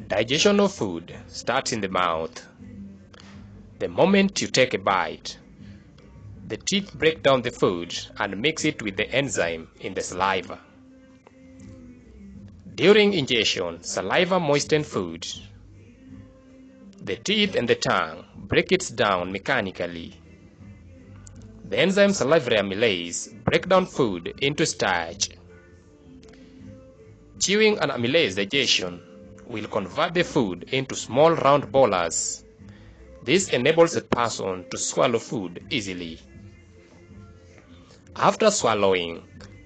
Digestion of food starts in the mouth. The moment you take a bite, the teeth break down the food and mix it with the enzyme in the saliva. During ingestion, saliva moistens food. The teeth and the tongue break it down mechanically. The enzyme salivary amylase break down food into starch. Chewing and amylase digestion will convert the food into small round bolus. This enables a person to swallow food easily. After swallowing,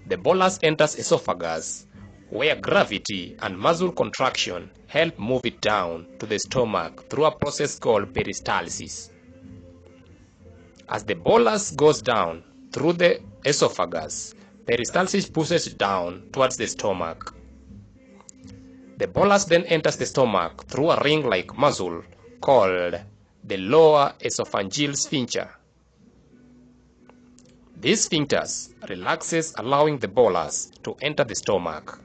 the bolus enters esophagus, where gravity and muscle contraction help move it down to the stomach through a process called peristalsis. As the bolus goes down through the esophagus, peristalsis pushes it down towards the stomach. The bolus then enters the stomach through a ring-like muscle called the lower esophageal sphincter. This sphincter relaxes, allowing the bolus to enter the stomach.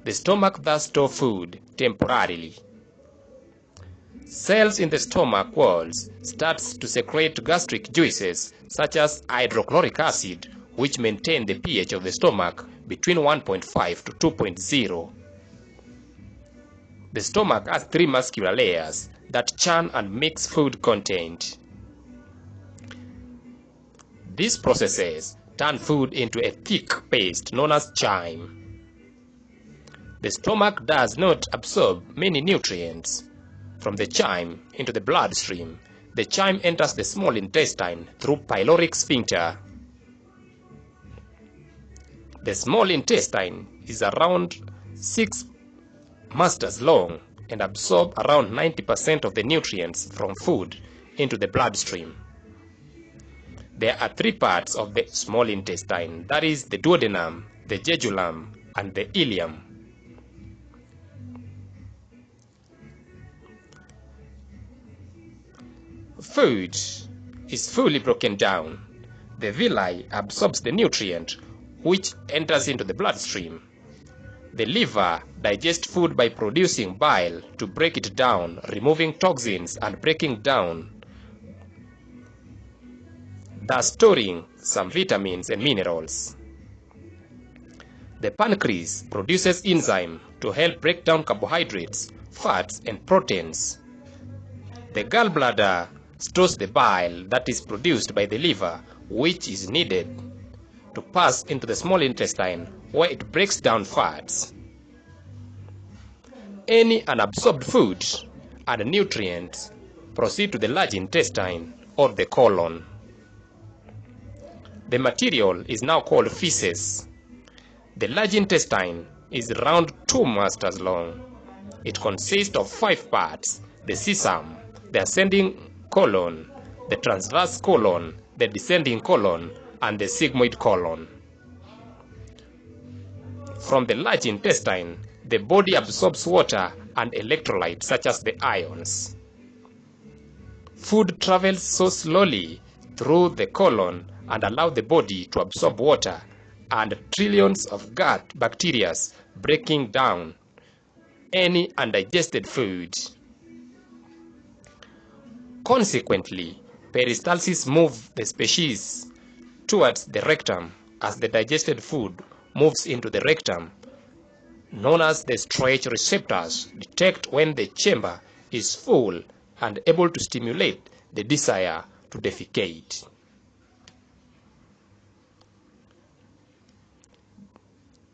The stomach thus stores food temporarily. Cells in the stomach walls start to secrete gastric juices such as hydrochloric acid, which maintain the pH of the stomach between 1.5 to 2.0. The stomach has three muscular layers that churn and mix food content. These processes turn food into a thick paste known as chyme. The stomach does not absorb many nutrients from the chyme into the bloodstream. The chyme enters the small intestine through pyloric sphincter. The small intestine is around 6 masters long and absorbs around 90% of the nutrients from food into the bloodstream. There are three parts of the small intestine, that is the duodenum, the jejunum, and the ileum. Food is fully broken down. The villi absorbs the nutrient which enters into the bloodstream. The liver digests food by producing bile to break it down, removing toxins and breaking down, thus storing some vitamins and minerals. The pancreas produces enzyme to help break down carbohydrates, fats, and proteins. The gallbladder stores the bile that is produced by the liver, which is needed to pass into the small intestine where it breaks down fats. Any unabsorbed food and nutrients proceed to the large intestine or the colon. The material is now called feces. The large intestine is around 2 masters long. It consists of 5 parts: the cecum, the ascending colon, the transverse colon, the descending colon, and the sigmoid colon. From the large intestine, the body absorbs water and electrolytes such as the ions. Food travels so slowly through the colon and allows the body to absorb water and trillions of gut bacteria breaking down any undigested food. Consequently, peristalsis moves the species towards the rectum as the digested food moves into the rectum, known as the stretch receptors detect when the chamber is full and able to stimulate the desire to defecate.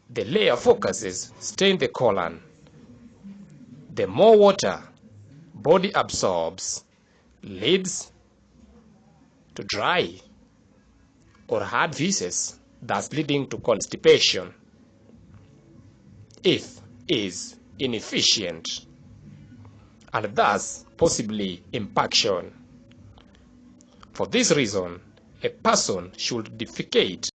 The layer focuses stay in the colon. The more water body absorbs leads to dry or hard feces, thus leading to constipation. If is inefficient and thus possibly impaction. For this reason, a person should defecate